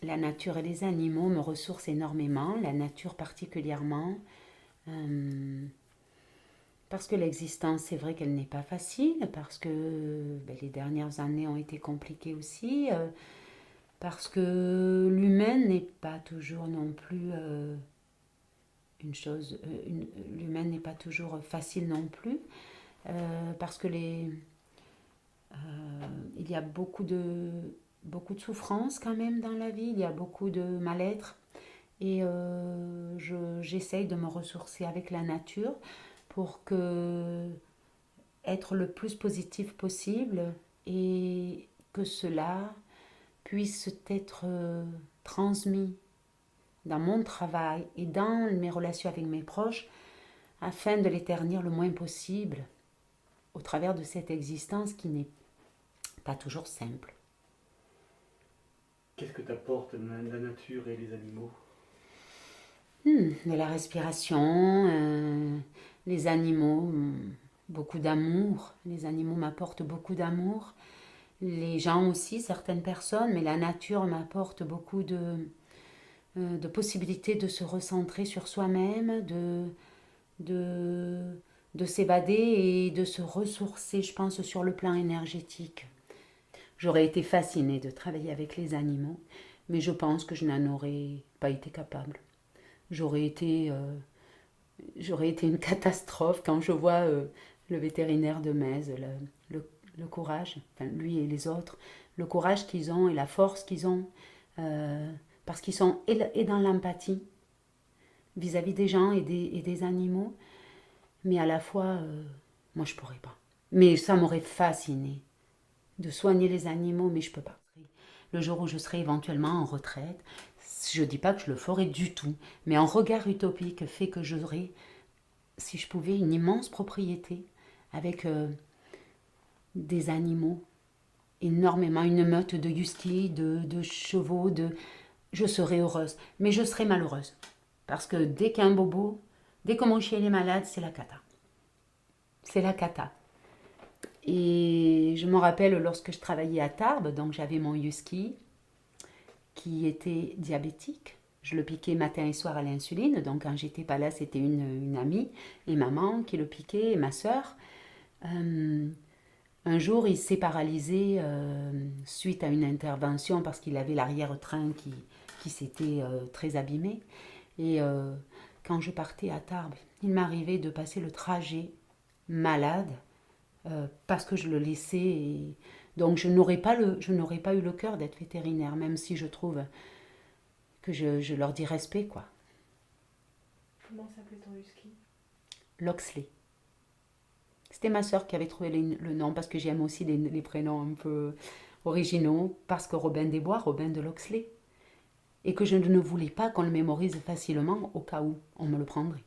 La nature et les animaux me ressourcent énormément, la nature particulièrement, parce que l'existence, c'est vrai qu'elle n'est pas facile, parce que les dernières années ont été compliquées aussi, parce que l'humain n'est pas toujours non plus une chose, l'humain n'est pas toujours facile non plus, parce que il y a beaucoup de souffrance quand même dans la vie, il y a beaucoup de mal-être. Et j'essaye de me ressourcer avec la nature pour que être le plus positif possible et que cela puisse être transmis dans mon travail et dans mes relations avec mes proches afin de les ternir le moins possible au travers de cette existence qui n'est pas toujours simple. Qu'est-ce que t'apporte la nature et les animaux? De la respiration, les animaux, beaucoup d'amour. Les animaux m'apportent beaucoup d'amour. Les gens aussi, certaines personnes, mais la nature m'apporte beaucoup de possibilités de se recentrer sur soi-même, de, de s'évader et de se ressourcer, je pense, sur le plan énergétique. J'aurais été fascinée de travailler avec les animaux, mais je pense que je n'en aurais pas été capable. J'aurais été, euh, j'aurais été une catastrophe quand je vois le vétérinaire de Metz, le courage, enfin, lui et les autres, le courage qu'ils ont et la force qu'ils ont, parce qu'ils sont et dans l'empathie vis-à-vis des gens et des animaux, mais à la fois, moi je pourrais pas. Mais ça m'aurait fasciné de soigner les animaux, mais je peux pas. Le jour où je serai éventuellement en retraite, je dis pas que je le ferai du tout, mais un regard utopique fait que j'aurai, si je pouvais, une immense propriété avec des animaux, énormément, une meute de huskies, de chevaux, je serais heureuse, mais je serais malheureuse. Parce que dès qu'un bobo, dès que mon chien est malade, c'est la cata. C'est la cata. Et je me rappelle lorsque je travaillais à Tarbes, donc j'avais mon husky qui était diabétique. Je le piquais matin et soir à l'insuline, donc quand j'étais pas là, c'était une amie et maman qui le piquait et ma soeur. Euh, un jour, il s'est paralysé suite à une intervention parce qu'il avait l'arrière-train qui s'était très abîmé. Et quand je partais à Tarbes, il m'arrivait de passer le trajet malade parce que je le laissais. Donc je n'aurais pas eu le cœur d'être vétérinaire, même si je trouve que je leur dis respect, quoi. Comment s'appelait ton husky? Loxley. C'était ma sœur qui avait trouvé le nom parce que j'aime aussi les prénoms un peu originaux, parce que Robin des Bois, Robin de Loxley. Et que je ne voulais pas qu'on le mémorise facilement au cas où on me le prendrait.